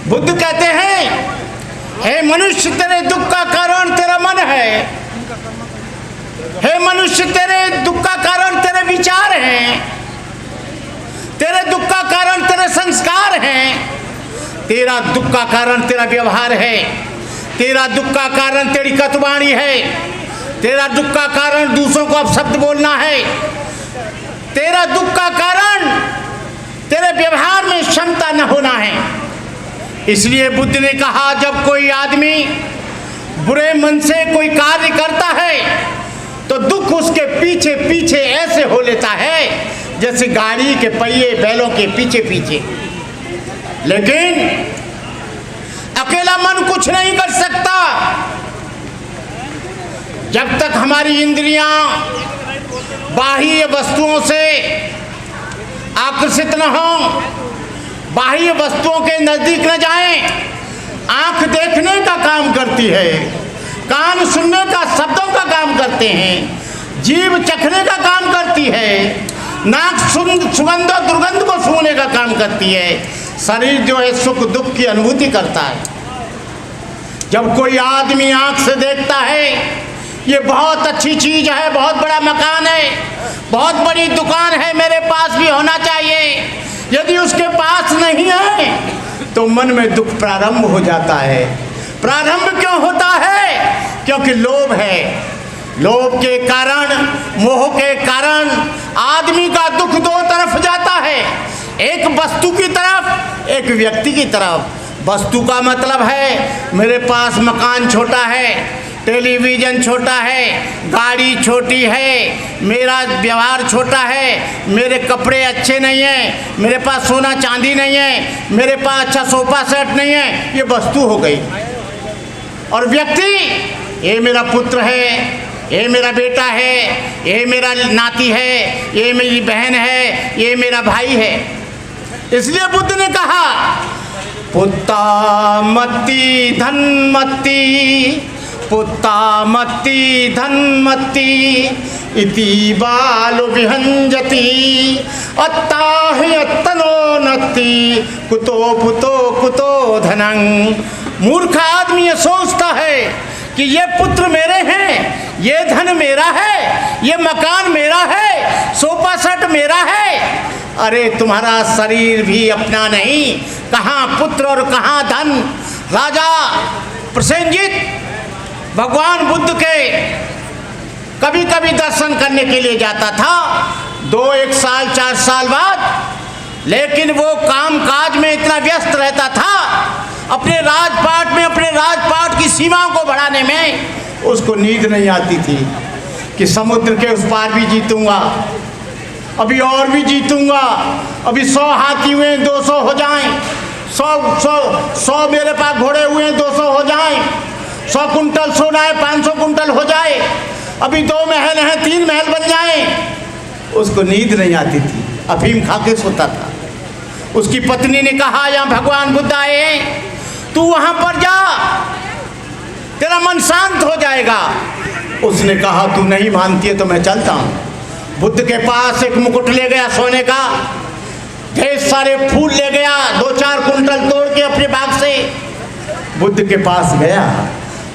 बुद्ध कहते हैं, हे मनुष्य, तेरे दुख का कारण तेरा मन है। हे मनुष्य, तेरे दुख का कारण तेरे विचार हैं। तेरे दुख का कारण तेरे संस्कार हैं। तेरा दुख का कारण तेरा व्यवहार है। तेरा दुख का कारण तेरी कतवाणी है। तेरा दुख का कारण दूसरों को अपशब्द बोलना है। तेरा दुख का कारण तेरे व्यवहार में क्षमता न होना है। इसलिए बुद्ध ने कहा, जब कोई आदमी बुरे मन से कोई कार्य करता है तो दुख उसके पीछे पीछे ऐसे हो लेता है जैसे गाड़ी के पहिए बैलों के पीछे पीछे। लेकिन अकेला मन कुछ नहीं कर सकता। जब तक हमारी इंद्रियां बाह्य वस्तुओं से आकर्षित न हों, बाह्य वस्तुओं के नजदीक न जाएं। आंख देखने का काम करती है, कान सुनने का, शब्दों का काम करते हैं, जीभ चखने का काम करती है, नाक सुगंध और दुर्गंध को सूंघने का काम करती है, शरीर जो है सुख दुख की अनुभूति करता है। जब कोई आदमी आंख से देखता है, ये बहुत अच्छी चीज है, बहुत बड़ा मकान है, बहुत बड़ी दुकान है, मेरे पास भी होना चाहिए, यदि उसके पास नहीं है तो मन में दुख प्रारंभ हो जाता है। प्रारंभ क्यों होता है? क्योंकि लोभ है। लोभ के कारण, मोह के कारण आदमी का दुख दो तरफ जाता है, एक वस्तु की तरफ, एक व्यक्ति की तरफ। वस्तु का मतलब है मेरे पास मकान छोटा है, टेलीविज़न छोटा है, गाड़ी छोटी है, मेरा व्यवहार छोटा है, मेरे कपड़े अच्छे नहीं हैं, मेरे पास सोना चांदी नहीं है, मेरे पास अच्छा सोफा सेट नहीं है, ये वस्तु हो गई। और व्यक्ति, ये मेरा पुत्र है, ये मेरा बेटा है, ये मेरा नाती है, ये मेरी बहन है, ये मेरा भाई है। इसलिए बुद्ध ने कहा, पुत्तामत्ति धनमत्ति, पुत्तामत्ति धनमत्ति इति बालो विहंजति अत्ताहि अत्तनोन्नति कुतो पुतो कुतो धनं। मूर्ख आदमी ये सोचता है कि ये पुत्र मेरे हैं, ये धन मेरा है, ये मकान मेरा है, सोफा सेट मेरा है। अरे तुम्हारा शरीर भी अपना नहीं, कहाँ पुत्र और कहाँ धन। राजा प्रसेनजीत भगवान बुद्ध के कभी कभी दर्शन करने के लिए जाता था, 2-1 साल 4 साल बाद, लेकिन वो काम काज में इतना व्यस्त रहता था, अपने राजपाट में, अपने राजपाट की सीमाओं को बढ़ाने में उसको नींद नहीं आती थी कि समुद्र के उस पार भी जीतूंगा, अभी और भी जीतूंगा, अभी 100 हाथी हुए 200 हो जाएं, 100 मेरे पास घोड़े हुए 200 हो जाएं, 100 कुंटल सोना है 500 कुंटल हो जाए, अभी 2 महल हैं 3 महल बन जाएं। उसको नींद नहीं आती थी, अफीम खा के सोता था। उसकी पत्नी ने कहा, यहाँ भगवान बुद्ध आए हैं, तू वहाँ पर जा, तेरा मन शांत हो जाएगा। उसने कहा, तू नहीं मानती है तो मैं चलता हूँ। बुद्ध के पास एक मुकुट ले गया सोने का, ढेर सारे फूल ले गया, 2-4 कुंटल तोड़ के अपने बाग से बुद्ध के पास गया।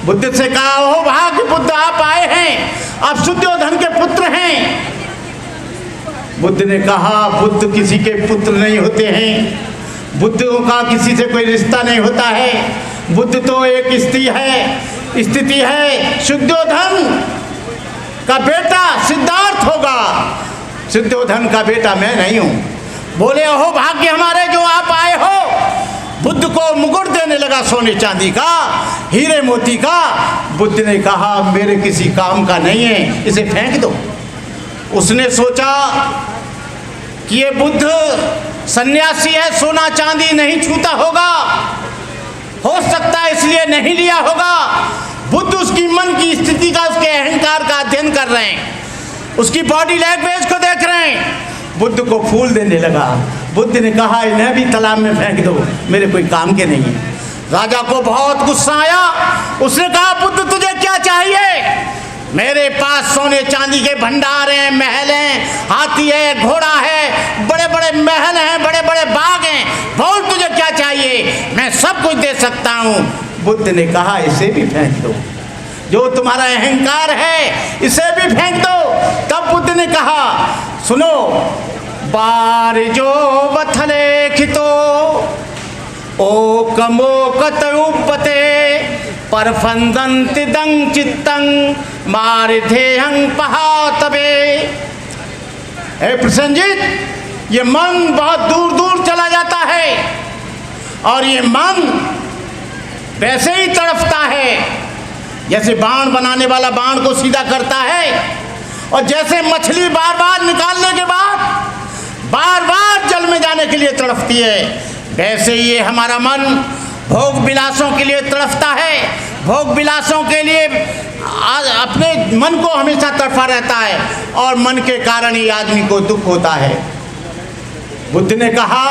बुद्ध से कहा, ओ भाग्य बुद्ध, आप आए हैं, आप शुद्धोधन के पुत्र हैं। बुद्ध ने कहा, बुद्ध किसी के पुत्र नहीं होते हैं, बुद्धों का किसी से कोई रिश्ता नहीं होता है। बुद्ध तो एक स्थिति है, शुद्धोधन का बेटा सिद्धार्थ होगा, शुद्धोधन का बेटा मैं नहीं हूँ। बोले, ओहो भाग्य हमारे जो आप आए हो। बुद्ध को मुकुट देने लगा सोने चांदी का, हीरे मोती का। बुद्ध ने कहा, मेरे किसी काम का नहीं है, इसे फेंक दो। उसने सोचा कि ये बुद्ध सन्यासी है, सोना चांदी नहीं छूता होगा, हो सकता है इसलिए नहीं लिया होगा। बुद्ध उसकी मन की स्थिति का, उसके अहंकार का अध्ययन कर रहे हैं, उसकी बॉडी लैंग्वेज को देख रहे हैं। बुद्ध को फूल देने लगा। बुद्ध ने कहा, इन्हें भी तालाब में फेंक दो, मेरे कोई काम के नहीं है। राजा को बहुत गुस्सा आया। उसने कहा, बुद्ध तुझे क्या चाहिए? मेरे पास सोने चांदी के भंडार हैं, महल हैं, हाथी है, घोड़ा है, बड़े बड़े महल हैं, बड़े बड़े बाग हैं, बोल तुझे क्या चाहिए, मैं सब कुछ दे सकता हूँ। बुद्ध ने कहा इसे भी फेंक दो, जो तुम्हारा अहंकार है इसे भी फेंक दो। तब बुद्ध ने कहा सुनो, बार जो वथले खितो ओ कमोकत उपते परफंदंति दंग चित्तंग मारिधेहं पहातबे। हे प्रसन्नजित, ये मन बहुत दूर दूर चला जाता है और ये मन वैसे ही तड़पता है जैसे बाण बनाने वाला बाण को सीधा करता है, और जैसे मछली बार बार निकालने के बाद बार बार जल में जाने के लिए तड़पती है, वैसे ये हमारा मन भोग विलासों के लिए तड़पता है। भोग विलासों के लिए अपने मन को हमेशा तड़पा रहता है और मन के कारण ही आदमी को दुख होता है। बुद्ध ने कहा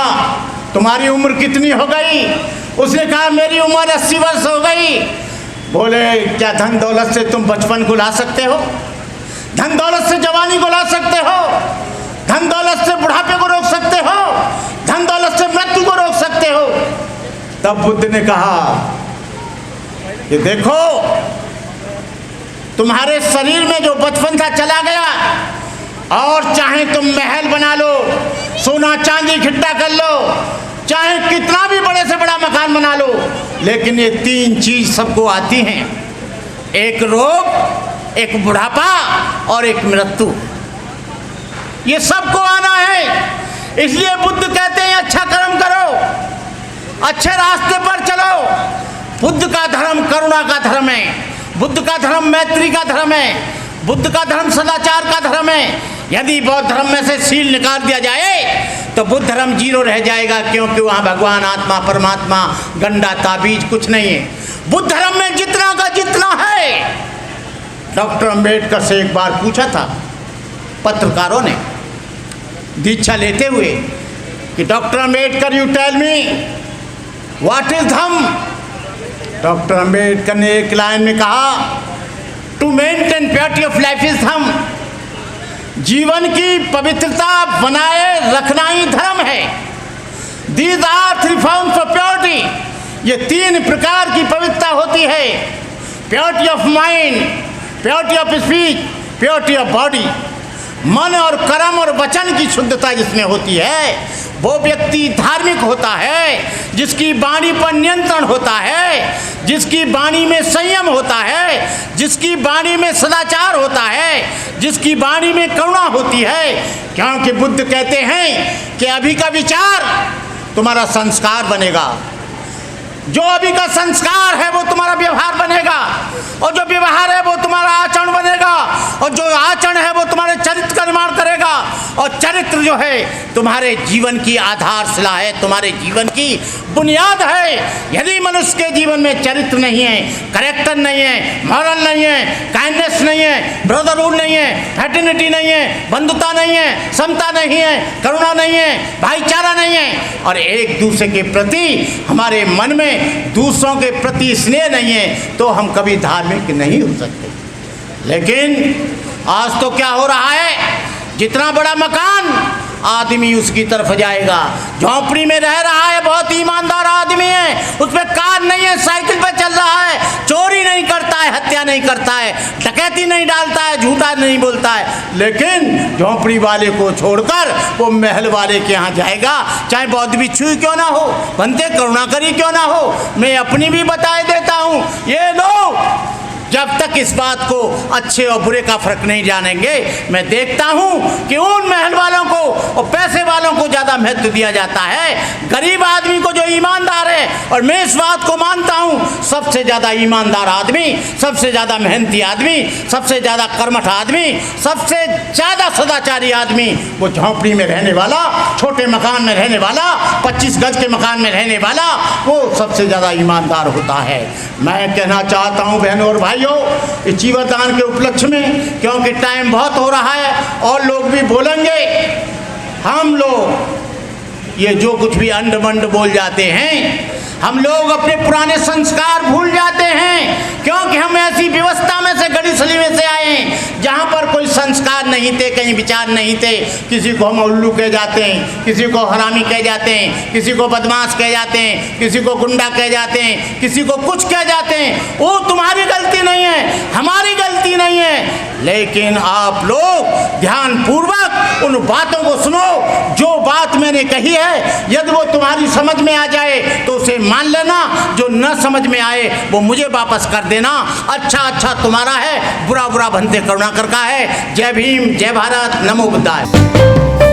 तुम्हारी उम्र कितनी हो गई? उसने कहा मेरी उम्र 80 वर्ष हो गई। बोले क्या धन दौलत से तुम बचपन को ला सकते हो? धन दौलत से जवानी को ला सकते हो? धन दौलत से बुढ़ापे को रोक सकते हो? धन दौलत से मृत्यु को रोक सकते हो? तब बुद्ध ने कहा कि देखो, तुम्हारे शरीर में जो बचपन था चला गया, और चाहे तुम महल बना लो, सोना चांदी इकट्ठा कर लो, चाहे कितना भी बड़े से बड़ा मकान बना लो, लेकिन ये तीन चीज सबको आती हैं, एक रोग, एक बुढ़ापा और एक मृत्यु। ये सबको आना है। इसलिए बुद्ध कहते हैं अच्छा कर्म करो, अच्छे रास्ते पर चलो। बुद्ध का धर्म करुणा का धर्म है, बुद्ध का धर्म मैत्री का धर्म है, बुद्ध का धर्म सदाचार का धर्म है। यदि बौद्ध धर्म में से सील निकाल दिया जाए तो बुद्ध धर्म जीरो रह जाएगा, क्योंकि वहाँ भगवान आत्मा परमात्मा गंडा ताबीज कुछ नहीं है। बुद्ध धर्म में जितना का जितना है। डॉक्टर अंबेडकर से एक बार पूछा था पत्रकारों ने दीक्षा लेते हुए कि doctor Ambedkar you tell me what is dharma. Doctor Ambedkar ने एक लाइन में कहा to maintain purity of life is dharma. जीवन की पवित्रता बनाए रखना ही धर्म है। These are three forms of purity. ये तीन प्रकार की पवित्रता होती है, purity of mind, purity of speech, purity of body. मन और कर्म और वचन की शुद्धता जिसमें होती है वो व्यक्ति धार्मिक होता है, जिसकी वाणी पर नियंत्रण होता है, जिसकी वाणी में संयम होता है, जिसकी वाणी में सदाचार होता है, जिसकी वाणी में करुणा होती है। क्योंकि बुद्ध कहते हैं कि अभी का विचार तुम्हारा संस्कार बनेगा, जो अभी का संस्कार है वो तुम्हारा व्यवहार बनेगा, और जो व्यवहार है वो तुम्हारा आचरण बनेगा, और जो आचरण है वो तुम्हारे चरित्र का निर्माण करेगा, और चरित्र जो है तुम्हारे जीवन की आधारशिला है, तुम्हारे जीवन की बुनियाद है। यदि मनुष्य के जीवन में चरित्र नहीं है, करेक्टर नहीं है, मॉरल नहीं है, काइंडनेस नहीं है, ब्रदरहुड नहीं है, फ्रेटर्निटी नहीं है, बंधुता नहीं है, समता नहीं है, करुणा नहीं है, भाईचारा नहीं है, और एक दूसरे के प्रति हमारे मन में दूसरों के प्रति स्नेह नहीं है, तो हम कभी धार्मिक नहीं हो सकते। लेकिन आज तो क्या हो रहा है, जितना बड़ा मकान आदमी उसकी तरफ जाएगा। झोंपड़ी में रह रहा है, बहुत ईमानदार आदमी है, उसमें कार नहीं है, साइकिल पर चल रहा है, चोरी नहीं करता है, हत्या नहीं करता है, डकैती नहीं डालता है, झूठा नहीं बोलता है, लेकिन झोंपड़ी वाले को छोड़कर वो महल वाले के यहाँ जाएगा, चाहे बौद्ध भिक्षु क्यों ना हो, बनते करुणाकरी क्यों ना हो। मैं अपनी भी बताए देता हूँ, ये लोग जब तक इस बात को अच्छे और बुरे का फर्क नहीं जानेंगे, मैं देखता हूँ कि उन महल वालों को और पैसे वालों को ज़्यादा महत्व दिया जाता है। गरीब आदमी को जो ईमानदार है, और मैं इस बात को मानता हूँ सबसे ज़्यादा ईमानदार आदमी, सबसे ज़्यादा मेहनती आदमी, सबसे ज़्यादा कर्मठ आदमी, सबसे ज़्यादा सदाचारी आदमी वो झोंपड़ी में रहने वाला, छोटे मकान में रहने वाला, 25 गज के मकान में रहने वाला, वो सबसे ज़्यादा ईमानदार होता है। मैं कहना चाहता हूँ बहनों और भाइयों, इस जीवदान के उपलक्ष्य में, क्योंकि टाइम बहुत हो रहा है और लोग भी बोलेंगे, हम लोग ये जो कुछ भी अंड मंड बोल जाते हैं, हम लोग अपने पुराने संस्कार भूल जाते हैं, क्योंकि हम ऐसी व्यवस्था में से गड़ी सली में से आए जहाँ पर कोई संस्कार नहीं थे, कहीं विचार नहीं थे। किसी को हम उल्लू कह जाते हैं, किसी को हरामी कह जाते हैं, किसी को बदमाश कह जाते हैं, किसी को गुंडा कह जाते हैं, किसी को कुछ कह जाते हैं। वो तुम्हारी गलती नहीं है, हमारी गलती नहीं है। लेकिन आप लोग ध्यानपूर्वक उन बातों को सुनो। जो बात मैंने कही है, यदि वो तुम्हारी समझ में आ जाए तो उसे मान लेना, जो न समझ में आए वो मुझे वापस कर देना। अच्छा अच्छा तुम्हारा है, बुरा बुरा भंते करुणाकर का है। जय भीम, जय भारत, नमो बुद्धाय।